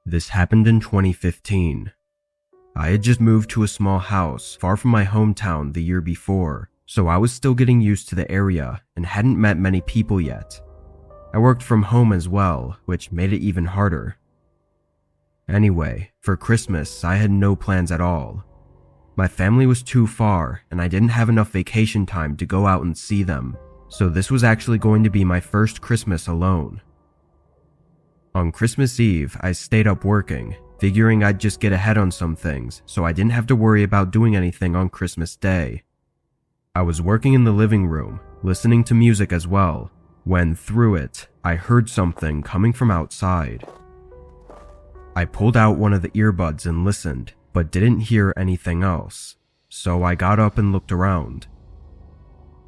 This happened in 2015. I had just moved to a small house far from my hometown the year before, so I was still getting used to the area and hadn't met many people yet. I worked from home as well, which made it even harder. Anyway, for Christmas, I had no plans at all. My family was too far, and I didn't have enough vacation time to go out and see them, so this was actually going to be my first Christmas alone. On Christmas Eve, I stayed up working, figuring I'd just get ahead on some things so I didn't have to worry about doing anything on Christmas Day. I was working in the living room, listening to music as well, when through it, I heard something coming from outside. I pulled out one of the earbuds and listened, but didn't hear anything else, so I got up and looked around.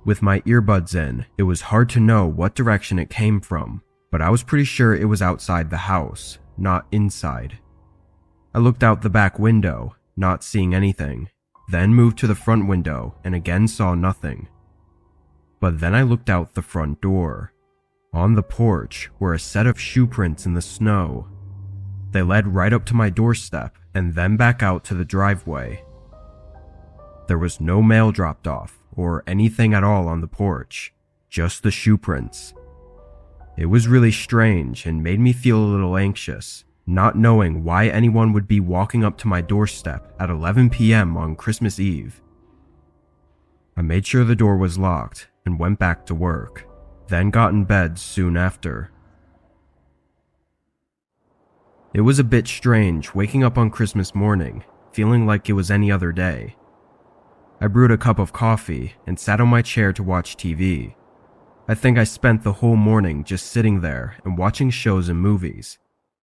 With my earbuds in, it was hard to know what direction it came from, but I was pretty sure it was outside the house, not inside. I looked out the back window, not seeing anything, then moved to the front window and again saw nothing. But then I looked out the front door. On the porch were a set of shoe prints in the snow. They led right up to my doorstep and then back out to the driveway. There was no mail dropped off or anything at all on the porch, just the shoe prints. It was really strange and made me feel a little anxious, not knowing why anyone would be walking up to my doorstep at 11 p.m. on Christmas Eve. I made sure the door was locked and went back to work, then got in bed soon after. It was a bit strange waking up on Christmas morning, feeling like it was any other day. I brewed a cup of coffee and sat on my chair to watch TV. I think I spent the whole morning just sitting there and watching shows and movies.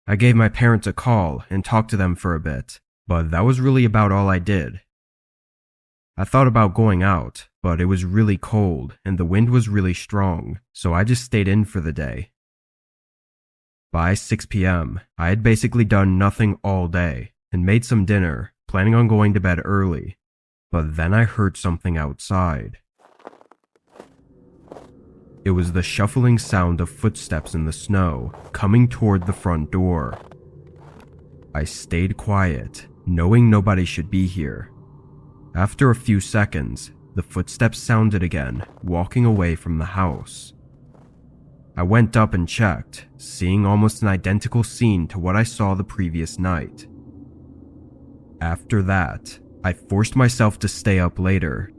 I gave my parents a call and talked to them for a bit, but that was really about all I did. I thought about going out, but it was really cold and the wind was really strong, so I just stayed in for the day. By 6 p.m., I had basically done nothing all day and made some dinner, planning on going to bed early, but then I heard something outside. It was the shuffling sound of footsteps in the snow coming toward the front door. I stayed quiet, knowing nobody should be here. After a few seconds, the footsteps sounded again, walking away from the house. I went up and checked, seeing almost an identical scene to what I saw the previous night. After that, I forced myself to stay up later.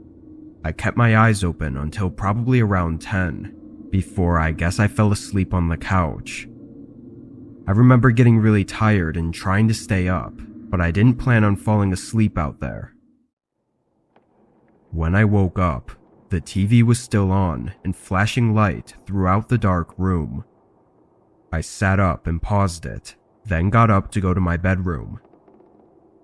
I kept my eyes open until probably around 10, before I guess I fell asleep on the couch. I remember getting really tired and trying to stay up, but I didn't plan on falling asleep out there. When I woke up, the TV was still on and flashing light throughout the dark room. I sat up and paused it, then got up to go to my bedroom.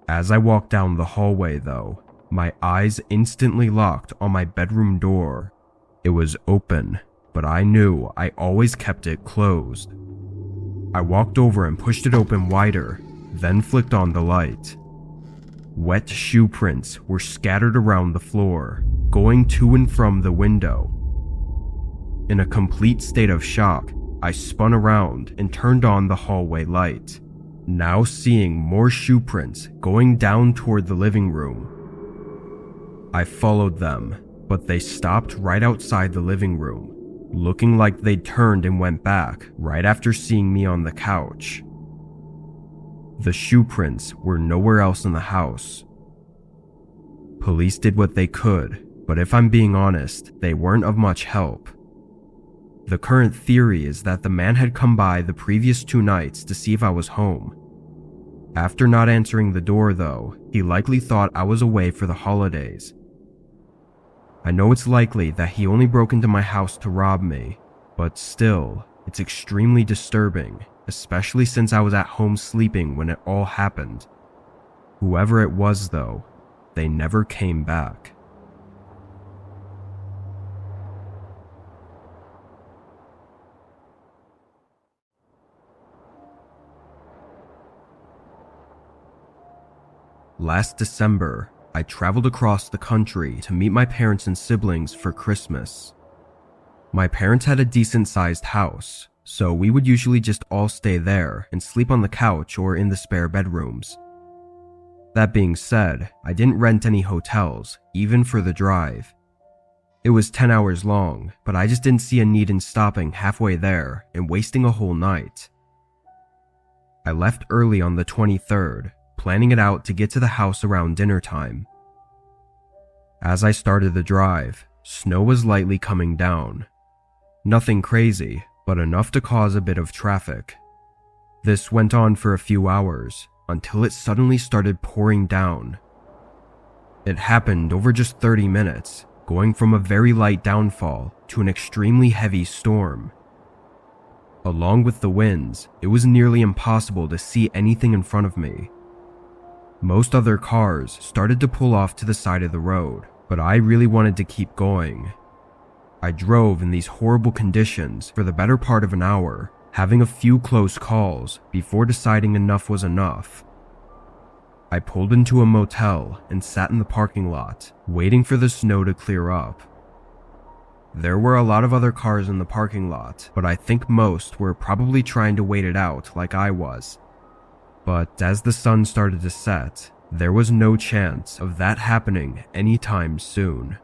As I walked down the hallway though, my eyes instantly locked on my bedroom door. It was open, but I knew I always kept it closed. I walked over and pushed it open wider, then flicked on the light. Wet shoe prints were scattered around the floor, going to and from the window. In a complete state of shock, I spun around and turned on the hallway light, now seeing more shoe prints going down toward the living room. I followed them, but they stopped right outside the living room, looking like they'd turned and went back right after seeing me on the couch. The shoe prints were nowhere else in the house. Police did what they could, but if I'm being honest, they weren't of much help. The current theory is that the man had come by the previous 2 nights to see if I was home. After not answering the door though, he likely thought I was away for the holidays. I know it's likely that he only broke into my house to rob me, but still, it's extremely disturbing, especially since I was at home sleeping when it all happened. Whoever it was though, they never came back. Last December, I traveled across the country to meet my parents and siblings for Christmas. My parents had a decent-sized house, so we would usually just all stay there and sleep on the couch or in the spare bedrooms. That being said, I didn't rent any hotels, even for the drive. It was 10 hours long, but I just didn't see a need in stopping halfway there and wasting a whole night. I left early on the 23rd, planning it out to get to the house around dinner time. As I started the drive, snow was lightly coming down. Nothing crazy, but enough to cause a bit of traffic. This went on for a few hours, until it suddenly started pouring down. It happened over just 30 minutes, going from a very light downfall to an extremely heavy storm. Along with the winds, it was nearly impossible to see anything in front of me. Most other cars started to pull off to the side of the road, but I really wanted to keep going. I drove in these horrible conditions for the better part of an hour, having a few close calls before deciding enough was enough. I pulled into a motel and sat in the parking lot, waiting for the snow to clear up. There were a lot of other cars in the parking lot, but I think most were probably trying to wait it out like I was. But as the sun started to set, there was no chance of that happening anytime soon.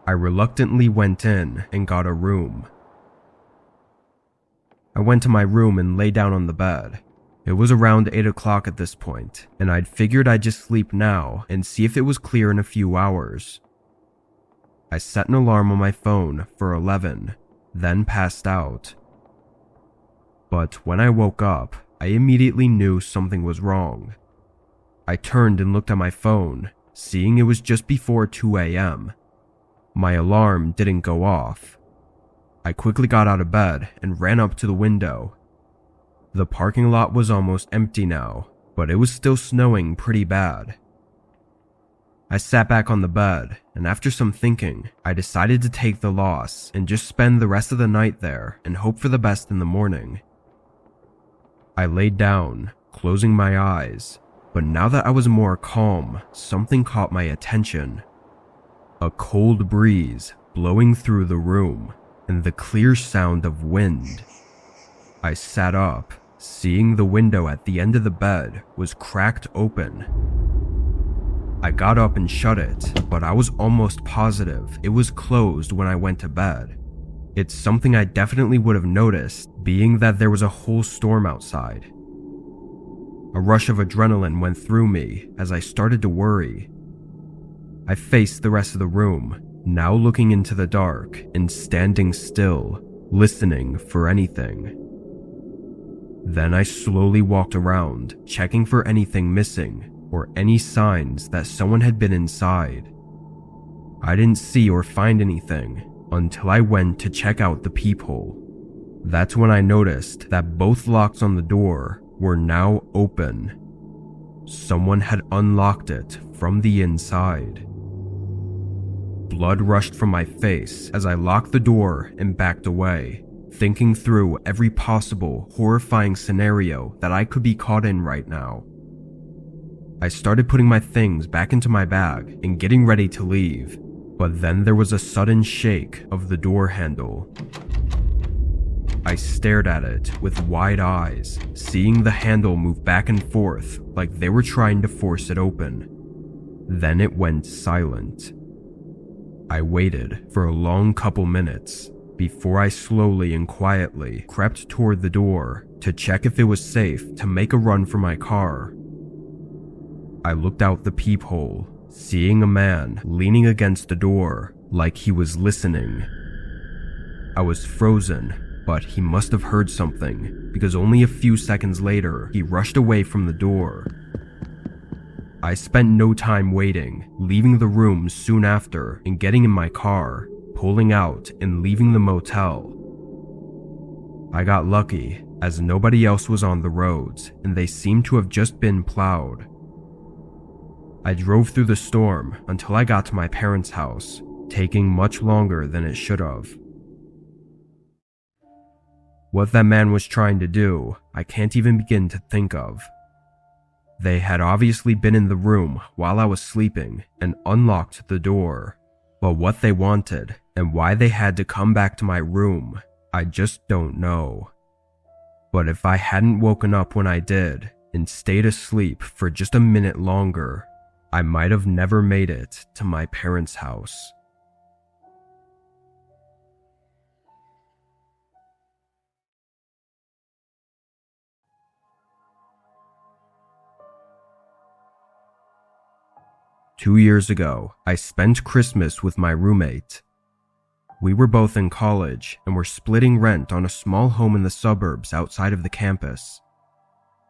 I reluctantly went in and got a room. I went to my room and lay down on the bed. It was around 8 o'clock at this point, and I'd figured I'd just sleep now and see if it was clear in a few hours. I set an alarm on my phone for 11, then passed out. But when I woke up, I immediately knew something was wrong. I turned and looked at my phone, seeing it was just before 2 a.m. My alarm didn't go off. I quickly got out of bed and ran up to the window. The parking lot was almost empty now, but it was still snowing pretty bad. I sat back on the bed, and after some thinking, I decided to take the loss and just spend the rest of the night there and hope for the best in the morning. I laid down, closing my eyes, but now that I was more calm, something caught my attention. A cold breeze blowing through the room, and the clear sound of wind. I sat up, seeing the window at the end of the bed was cracked open. I got up and shut it, but I was almost positive it was closed when I went to bed. It's something I definitely would have noticed, being that there was a whole storm outside. A rush of adrenaline went through me as I started to worry. I faced the rest of the room, now looking into the dark and standing still, listening for anything. Then I slowly walked around, checking for anything missing or any signs that someone had been inside. I didn't see or find anything until I went to check out the peephole. That's when I noticed that both locks on the door were now open. Someone had unlocked it from the inside. Blood rushed from my face as I locked the door and backed away, thinking through every possible horrifying scenario that I could be caught in right now. I started putting my things back into my bag and getting ready to leave, but then there was a sudden shake of the door handle. I stared at it with wide eyes, seeing the handle move back and forth like they were trying to force it open. Then it went silent. I waited for a long couple minutes before I slowly and quietly crept toward the door to check if it was safe to make a run for my car. I looked out the peephole, seeing a man leaning against the door like he was listening. I was frozen, but he must have heard something because only a few seconds later he rushed away from the door. I spent no time waiting, leaving the room soon after and getting in my car, pulling out and leaving the motel. I got lucky as nobody else was on the roads and they seemed to have just been plowed. I drove through the storm until I got to my parents' house, taking much longer than it should have. What that man was trying to do, I can't even begin to think of. They had obviously been in the room while I was sleeping and unlocked the door, but what they wanted and why they had to come back to my room, I just don't know. But if I hadn't woken up when I did and stayed asleep for just a minute longer, I might have never made it to my parents' house. Two years ago, I spent Christmas with my roommate. We were both in college and were splitting rent on a small home in the suburbs outside of the campus.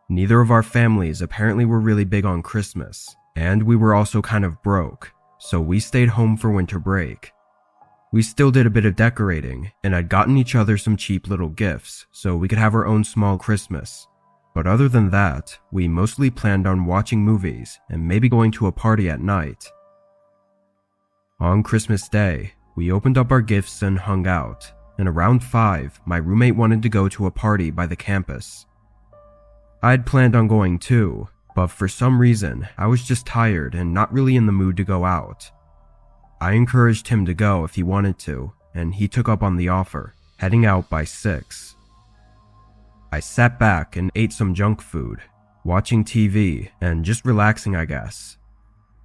Neither of our families apparently were really big on Christmas, and we were also kind of broke, so we stayed home for winter break. We still did a bit of decorating, and I'd gotten each other some cheap little gifts so we could have our own small Christmas. But other than that, we mostly planned on watching movies and maybe going to a party at night. On Christmas Day, we opened up our gifts and hung out, and around 5, my roommate wanted to go to a party by the campus. I'd planned on going too, but for some reason, I was just tired and not really in the mood to go out. I encouraged him to go if he wanted to, and he took up on the offer, heading out by 6. I sat back and ate some junk food, watching TV and just relaxing, I guess.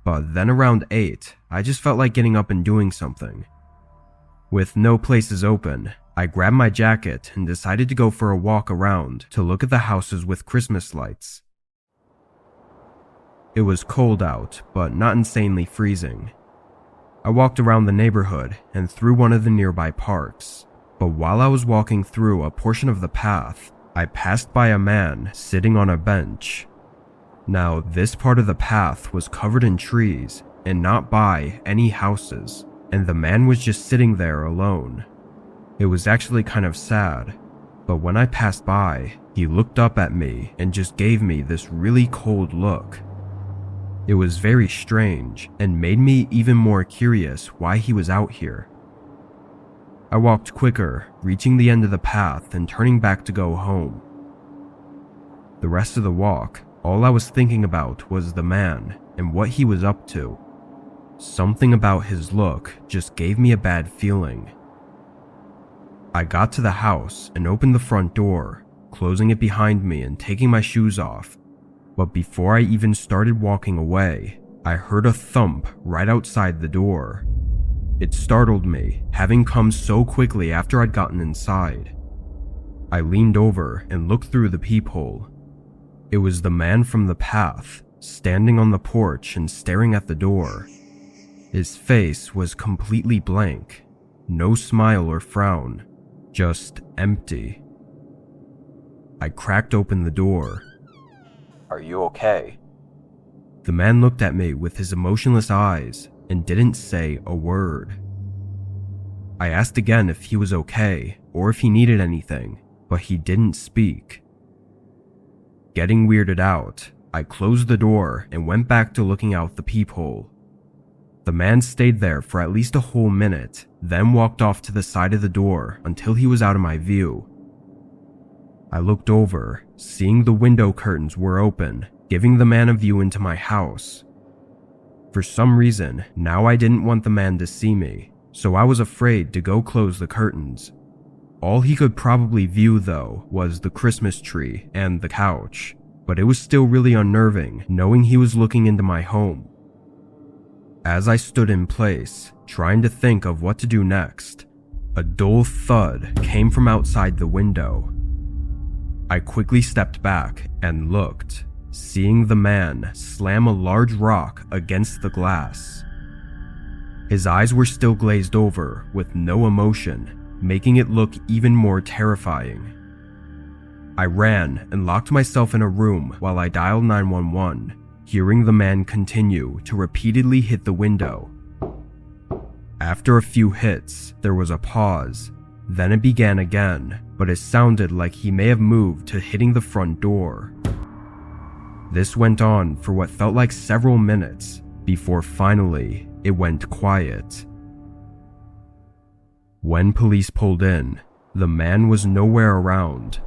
But then around 8, I just felt like getting up and doing something. With no places open, I grabbed my jacket and decided to go for a walk around to look at the houses with Christmas lights. It was cold out, but not insanely freezing. I walked around the neighborhood and through one of the nearby parks, but while I was walking through a portion of the path, I passed by a man sitting on a bench. Now, this part of the path was covered in trees and not by any houses, and the man was just sitting there alone. It was actually kind of sad, but when I passed by, he looked up at me and just gave me this really cold look. It was very strange and made me even more curious why he was out here. I walked quicker, reaching the end of the path and turning back to go home. The rest of the walk, all I was thinking about was the man and what he was up to. Something about his look just gave me a bad feeling. I got to the house and opened the front door, closing it behind me and taking my shoes off. But before I even started walking away, I heard a thump right outside the door. It startled me, having come so quickly after I'd gotten inside. I leaned over and looked through the peephole. It was the man from the path, standing on the porch and staring at the door. His face was completely blank, no smile or frown, just empty. I cracked open the door. "Are you okay?" The man looked at me with his emotionless eyes and didn't say a word. I asked again if he was okay or if he needed anything, but he didn't speak. Getting weirded out, I closed the door and went back to looking out the peephole. The man stayed there for at least a whole minute, then walked off to the side of the door until he was out of my view. I looked over, seeing the window curtains were open, giving the man a view into my house. For some reason, now I didn't want the man to see me, so I was afraid to go close the curtains. All he could probably view, though, was the Christmas tree and the couch, but it was still really unnerving knowing he was looking into my home. As I stood in place, trying to think of what to do next, a dull thud came from outside the window. I quickly stepped back and looked, seeing the man slam a large rock against the glass. His eyes were still glazed over with no emotion, making it look even more terrifying. I ran and locked myself in a room while I dialed 911, hearing the man continue to repeatedly hit the window. After a few hits, there was a pause. Then it began again, but it sounded like he may have moved to hitting the front door. This went on for what felt like several minutes, before finally it went quiet. When police pulled in, the man was nowhere around.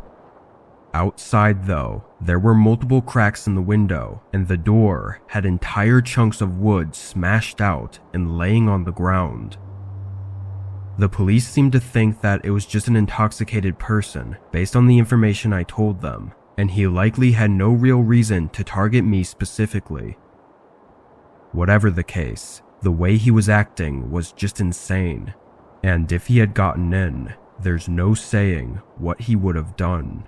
Outside, though, there were multiple cracks in the window, and the door had entire chunks of wood smashed out and laying on the ground. The police seemed to think that it was just an intoxicated person based on the information I told them, and he likely had no real reason to target me specifically. Whatever the case, the way he was acting was just insane, and if he had gotten in, there's no saying what he would have done.